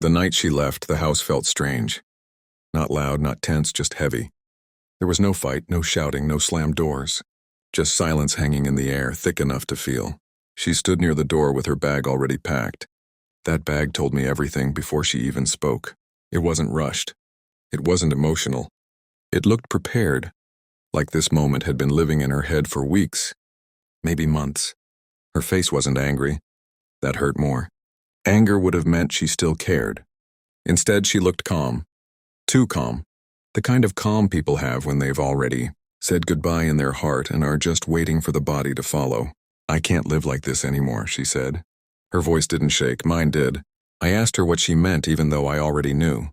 The night she left, the house felt strange. Not loud, not tense, just heavy. There was no fight, no shouting, no slammed doors. Just silence hanging in the air, thick enough to feel. She stood near the door with her bag already packed. That bag told me everything before she even spoke. It wasn't rushed. It wasn't emotional. It looked prepared, like this moment had been living in her head for weeks, maybe months. Her face wasn't angry. That hurt more. Anger would have meant she still cared. Instead, she looked calm. Too calm. The kind of calm people have when they've already said goodbye in their heart and are just waiting for the body to follow. "I can't live like this anymore," she said. Her voice didn't shake, mine did. I asked her what she meant even though I already knew.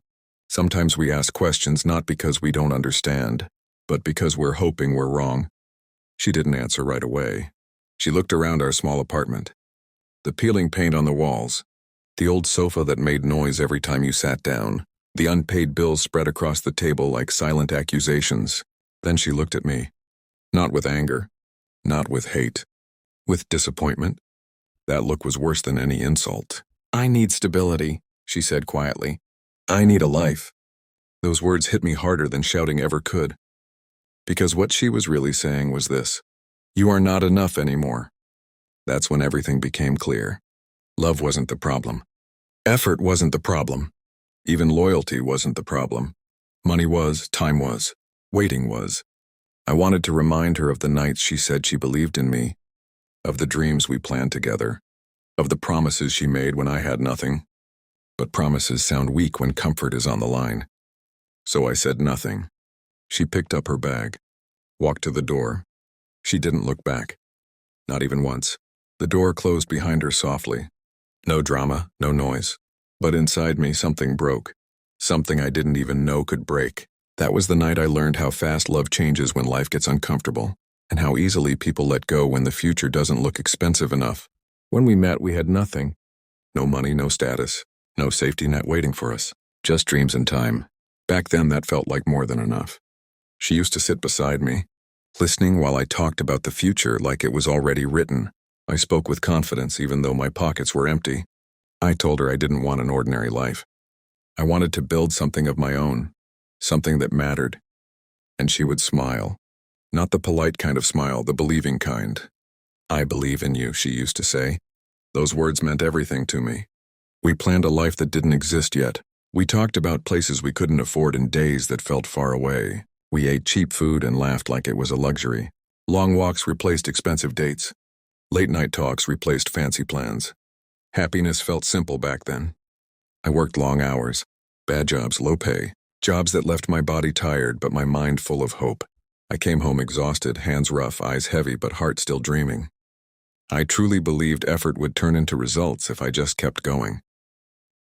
Sometimes we ask questions not because we don't understand, but because we're hoping we're wrong. She didn't answer right away. She looked around our small apartment. The peeling paint on the walls, the old sofa that made noise every time you sat down, the unpaid bills spread across the table like silent accusations. Then she looked at me. Not with anger, not with hate, with disappointment. That look was worse than any insult. "I need stability," she said quietly. "I need a life." Those words hit me harder than shouting ever could. Because what she was really saying was this: "You are not enough anymore." That's when everything became clear. Love wasn't the problem. Effort wasn't the problem. Even loyalty wasn't the problem. Money was, time was, waiting was. I wanted to remind her of the nights she said she believed in me, of the dreams we planned together, of the promises she made when I had nothing. But promises sound weak when comfort is on the line. So I said nothing. She picked up her bag, walked to the door. She didn't look back. Not even once. The door closed behind her softly. No drama, no noise. But inside me, something broke. Something I didn't even know could break. That was the night I learned how fast love changes when life gets uncomfortable, and how easily people let go when the future doesn't look expensive enough. When we met, we had nothing. No money, no status, no safety net waiting for us. Just dreams and time. Back then, that felt like more than enough. She used to sit beside me, listening while I talked about the future like it was already written. I spoke with confidence even though my pockets were empty. I told her I didn't want an ordinary life. I wanted to build something of my own, something that mattered. And she would smile. Not the polite kind of smile, the believing kind. "I believe in you," she used to say. Those words meant everything to me. We planned a life that didn't exist yet. We talked about places we couldn't afford and days that felt far away. We ate cheap food and laughed like it was a luxury. Long walks replaced expensive dates. Late-night talks replaced fancy plans. Happiness felt simple back then. I worked long hours, bad jobs, low pay, jobs that left my body tired but my mind full of hope. I came home exhausted, hands rough, eyes heavy, but heart still dreaming. I truly believed effort would turn into results if I just kept going.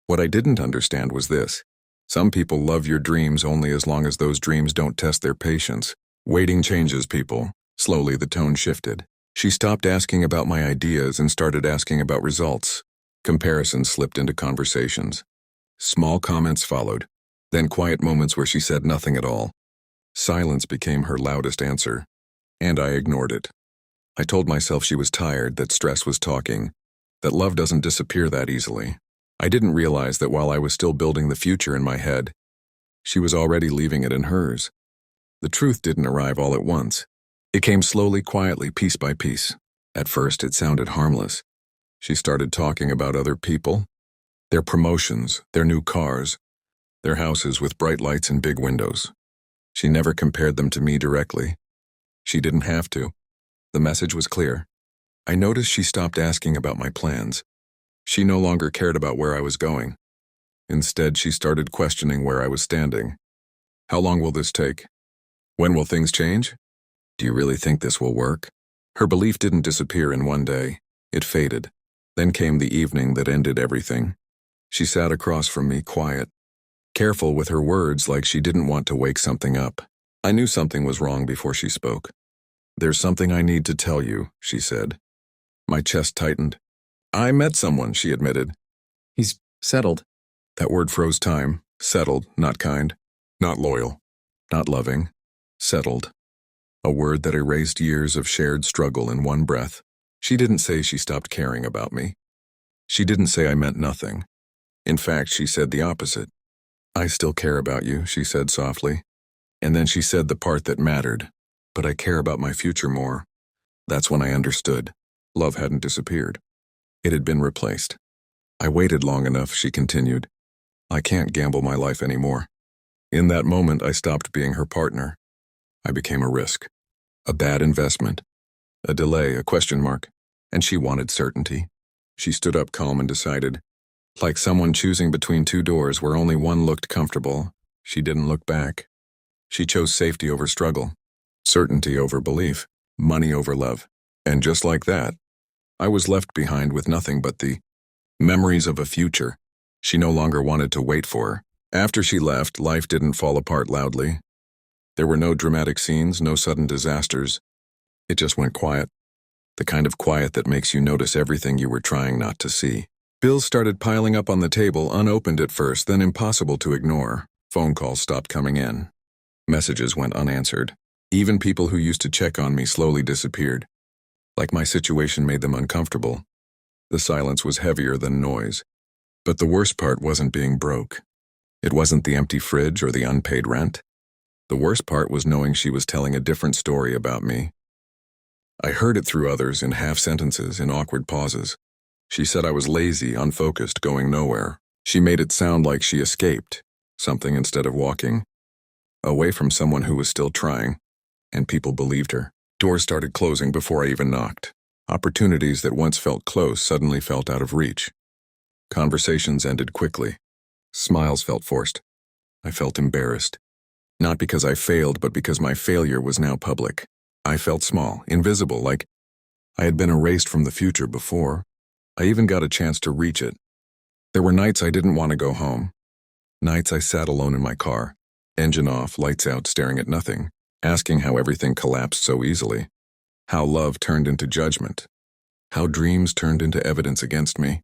What I didn't understand was this: some people love your dreams only as long as those dreams don't test their patience. Waiting changes people. Slowly the tone shifted. She stopped asking about my ideas and started asking about results. Comparisons slipped into conversations. Small comments followed, then quiet moments where she said nothing at all. Silence became her loudest answer, and I ignored it. I told myself she was tired, that stress was talking, that love doesn't disappear that easily. I didn't realize that while I was still building the future in my head, she was already leaving it in hers. The truth didn't arrive all at once. It came slowly, quietly, piece by piece. At first, it sounded harmless. She started talking about other people, their promotions, their new cars, their houses with bright lights and big windows. She never compared them to me directly. She didn't have to. The message was clear. I noticed she stopped asking about my plans. She no longer cared about where I was going. Instead, she started questioning where I was standing. How long will this take? When will things change? Do you really think this will work? Her belief didn't disappear in one day. It faded. Then came the evening that ended everything. She sat across from me, quiet, careful with her words like she didn't want to wake something up. I knew something was wrong before she spoke. "There's something I need to tell you," she said. My chest tightened. "I met someone," she admitted. "He's settled." That word froze time. Settled, not kind, not loyal, not loving. Settled. A word that erased years of shared struggle in one breath. She didn't say she stopped caring about me. She didn't say I meant nothing. In fact, she said the opposite. "I still care about you," she said softly. And then she said the part that mattered. "But I care about my future more." That's when I understood. Love hadn't disappeared. It had been replaced. "I waited long enough," she continued. "I can't gamble my life anymore." In that moment, I stopped being her partner. I became a risk. A bad investment. A delay, a question mark. And she wanted certainty. She stood up calm and decided. Like someone choosing between two doors where only one looked comfortable, she didn't look back. She chose safety over struggle, certainty over belief, money over love. And just like that, I was left behind with nothing but the memories of a future she no longer wanted to wait for. After she left, life didn't fall apart loudly. There were no dramatic scenes, no sudden disasters. It just went quiet. The kind of quiet that makes you notice everything you were trying not to see. Bills started piling up on the table, unopened at first, then impossible to ignore. Phone calls stopped coming in. Messages went unanswered. Even people who used to check on me slowly disappeared. Like my situation made them uncomfortable. The silence was heavier than noise. But the worst part wasn't being broke. It wasn't the empty fridge or the unpaid rent. The worst part was knowing she was telling a different story about me. I heard it through others in half sentences, in awkward pauses. She said I was lazy, unfocused, going nowhere. She made it sound like she escaped something instead of walking away from someone who was still trying, and people believed her. Doors started closing before I even knocked. Opportunities that once felt close suddenly felt out of reach. Conversations ended quickly. Smiles felt forced. I felt embarrassed. Not because I failed, but because my failure was now public. I felt small, invisible, like I had been erased from the future before I even got a chance to reach it. There were nights I didn't want to go home. Nights I sat alone in my car, engine off, lights out, staring at nothing, asking how everything collapsed so easily. How love turned into judgment. How dreams turned into evidence against me.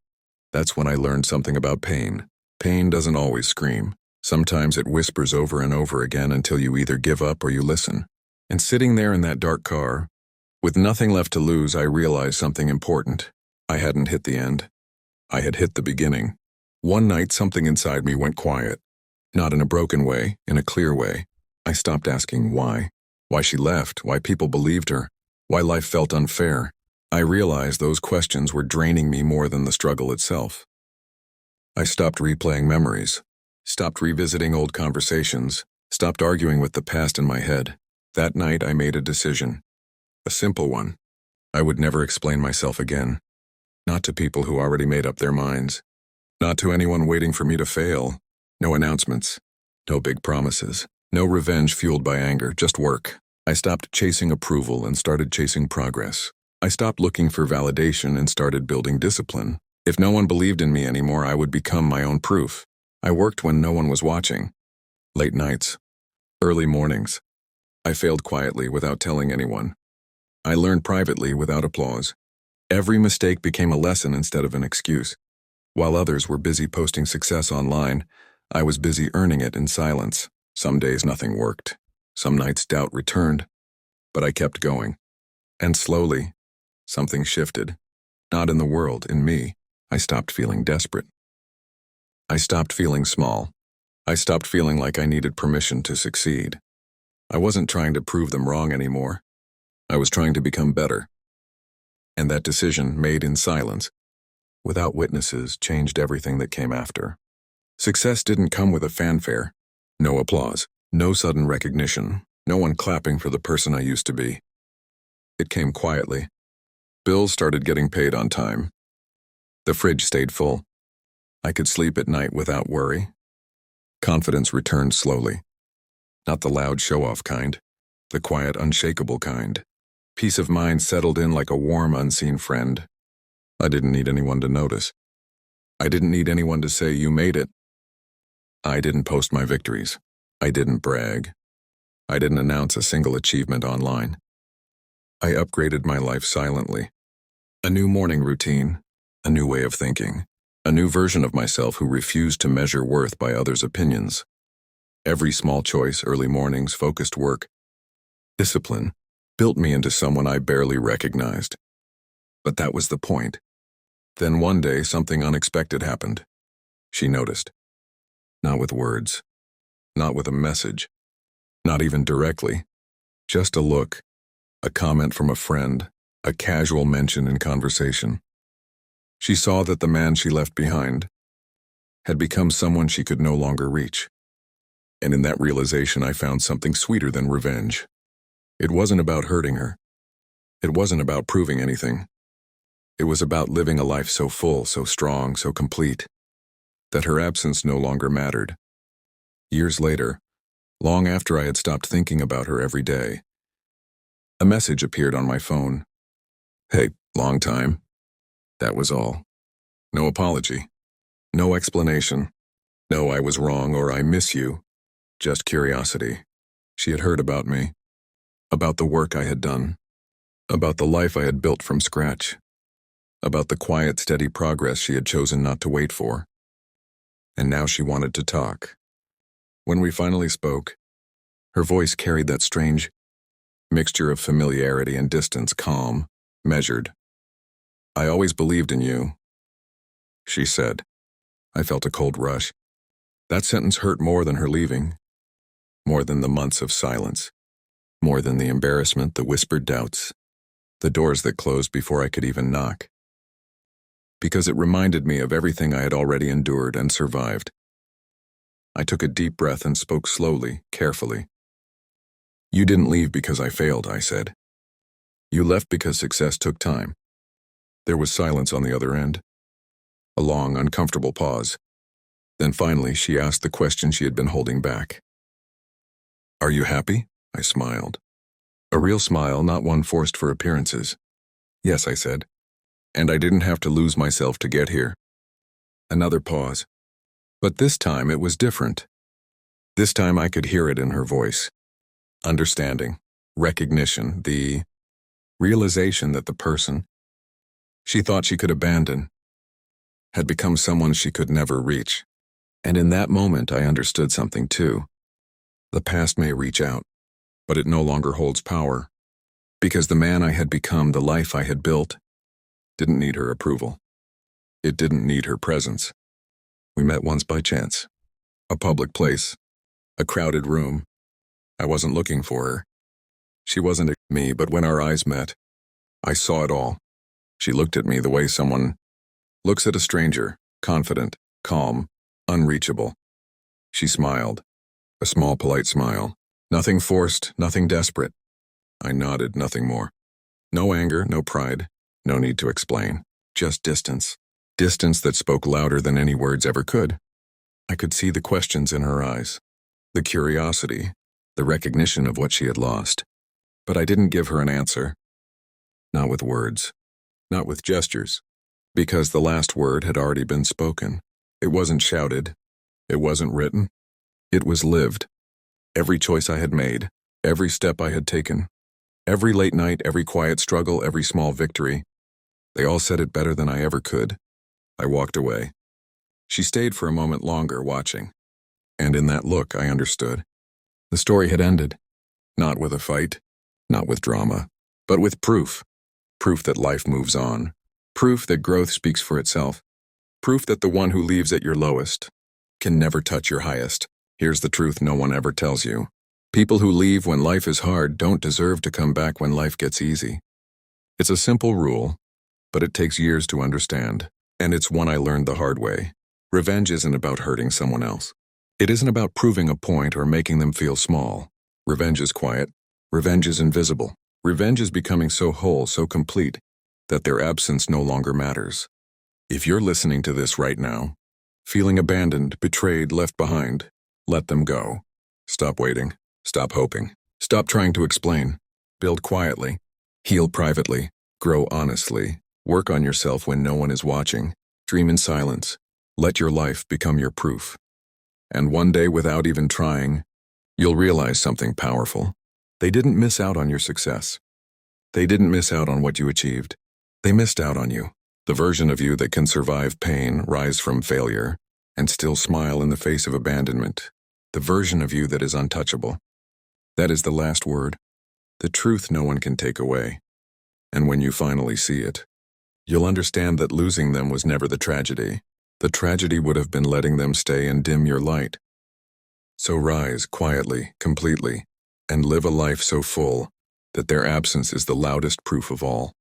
That's when I learned something about pain. Pain doesn't always scream. Sometimes it whispers over and over again until you either give up or you listen. And sitting there in that dark car, with nothing left to lose, I realized something important. I hadn't hit the end. I had hit the beginning. One night, something inside me went quiet. Not in a broken way, in a clear way. I stopped asking why. Why she left, why people believed her, why life felt unfair. I realized those questions were draining me more than the struggle itself. I stopped replaying memories, stopped revisiting old conversations, stopped arguing with the past in my head. That night I made a decision. A simple one. I would never explain myself again. Not to people who already made up their minds. Not to anyone waiting for me to fail. No announcements. No big promises. No revenge fueled by anger, just work. I stopped chasing approval and started chasing progress. I stopped looking for validation and started building discipline. If no one believed in me anymore, I would become my own proof. I worked when no one was watching. Late nights. Early mornings. I failed quietly without telling anyone. I learned privately without applause. Every mistake became a lesson instead of an excuse. While others were busy posting success online, I was busy earning it in silence. Some days nothing worked. Some nights doubt returned. But I kept going. And slowly, something shifted. Not in the world, in me. I stopped feeling desperate. I stopped feeling small. I stopped feeling like I needed permission to succeed. I wasn't trying to prove them wrong anymore. I was trying to become better. And that decision, made in silence, without witnesses, changed everything that came after. Success didn't come with a fanfare. No applause. No sudden recognition. No one clapping for the person I used to be. It came quietly. Bills started getting paid on time. The fridge stayed full. I could sleep at night without worry. Confidence returned slowly. Not the loud show-off kind. The quiet, unshakable kind. Peace of mind settled in like a warm, unseen friend. I didn't need anyone to notice. I didn't need anyone to say, "You made it." I didn't post my victories. I didn't brag. I didn't announce a single achievement online. I upgraded my life silently. A new morning routine, a new way of thinking, a new version of myself who refused to measure worth by others' opinions. Every small choice, early mornings, focused work, discipline, built me into someone I barely recognized. But that was the point. Then one day, something unexpected happened. She noticed. Not with words. Not with a message. Not even directly. Just a look. A comment from a friend. A casual mention in conversation. She saw that the man she left behind had become someone she could no longer reach. And in that realization, I found something sweeter than revenge. It wasn't about hurting her. It wasn't about proving anything. It was about living a life so full, so strong, so complete, that her absence no longer mattered. Years later, long after I had stopped thinking about her every day, a message appeared on my phone. "Hey, long time." That was all. No apology. No explanation. No "I was wrong" or "I miss you." Just curiosity. She had heard about me. About the work I had done. About the life I had built from scratch. About the quiet, steady progress she had chosen not to wait for. And now she wanted to talk. When we finally spoke, her voice carried that strange mixture of familiarity and distance, calm, measured. "I always believed in you," she said. I felt a cold rush. That sentence hurt more than her leaving. More than the months of silence. More than the embarrassment, the whispered doubts. The doors that closed before I could even knock. Because it reminded me of everything I had already endured and survived. I took a deep breath and spoke slowly, carefully. "You didn't leave because I failed," I said. "You left because success took time." There was silence on the other end. A long, uncomfortable pause. Then finally, she asked the question she had been holding back. "Are you happy?" I smiled. A real smile, not one forced for appearances. "Yes," I said. "And I didn't have to lose myself to get here." Another pause. But this time it was different. This time I could hear it in her voice. Understanding, recognition, the realization that the person she thought she could abandon had become someone she could never reach. And in that moment I understood something too. The past may reach out, but it no longer holds power. Because the man I had become, the life I had built, didn't need her approval. It didn't need her presence. We met once by chance. A public place. A crowded room. I wasn't looking for her. She wasn't at me, but when our eyes met, I saw it all. She looked at me the way someone looks at a stranger, confident, calm, unreachable. She smiled. A small, polite smile. Nothing forced, nothing desperate. I nodded, nothing more. No anger, no pride, no need to explain. Just distance. Distance that spoke louder than any words ever could. I could see the questions in her eyes. The curiosity. The recognition of what she had lost. But I didn't give her an answer. Not with words. Not with gestures. Because the last word had already been spoken. It wasn't shouted. It wasn't written. It was lived. Every choice I had made, every step I had taken, every late night, every quiet struggle, every small victory, they all said it better than I ever could. I walked away. She stayed for a moment longer, watching. And in that look, I understood. The story had ended. Not with a fight, not with drama, but with proof. Proof that life moves on. Proof that growth speaks for itself. Proof that the one who leaves at your lowest can never touch your highest. Here's the truth no one ever tells you. People who leave when life is hard don't deserve to come back when life gets easy. It's a simple rule, but it takes years to understand, and it's one I learned the hard way. Revenge isn't about hurting someone else. It isn't about proving a point or making them feel small. Revenge is quiet. Revenge is invisible. Revenge is becoming so whole, so complete, that their absence no longer matters. If you're listening to this right now, feeling abandoned, betrayed, left behind, let them go. Stop waiting. Stop hoping. Stop trying to explain. Build quietly. Heal privately. Grow honestly. Work on yourself when no one is watching. Dream in silence. Let your life become your proof. And one day, without even trying, you'll realize something powerful. They didn't miss out on your success. They didn't miss out on what you achieved. They missed out on you. The version of you that can survive pain, rise from failure, and still smile in the face of abandonment. The version of you that is untouchable. That is the last word. The truth no one can take away. And when you finally see it, you'll understand that losing them was never the tragedy. The tragedy would have been letting them stay and dim your light. So rise quietly, completely, and live a life so full that their absence is the loudest proof of all.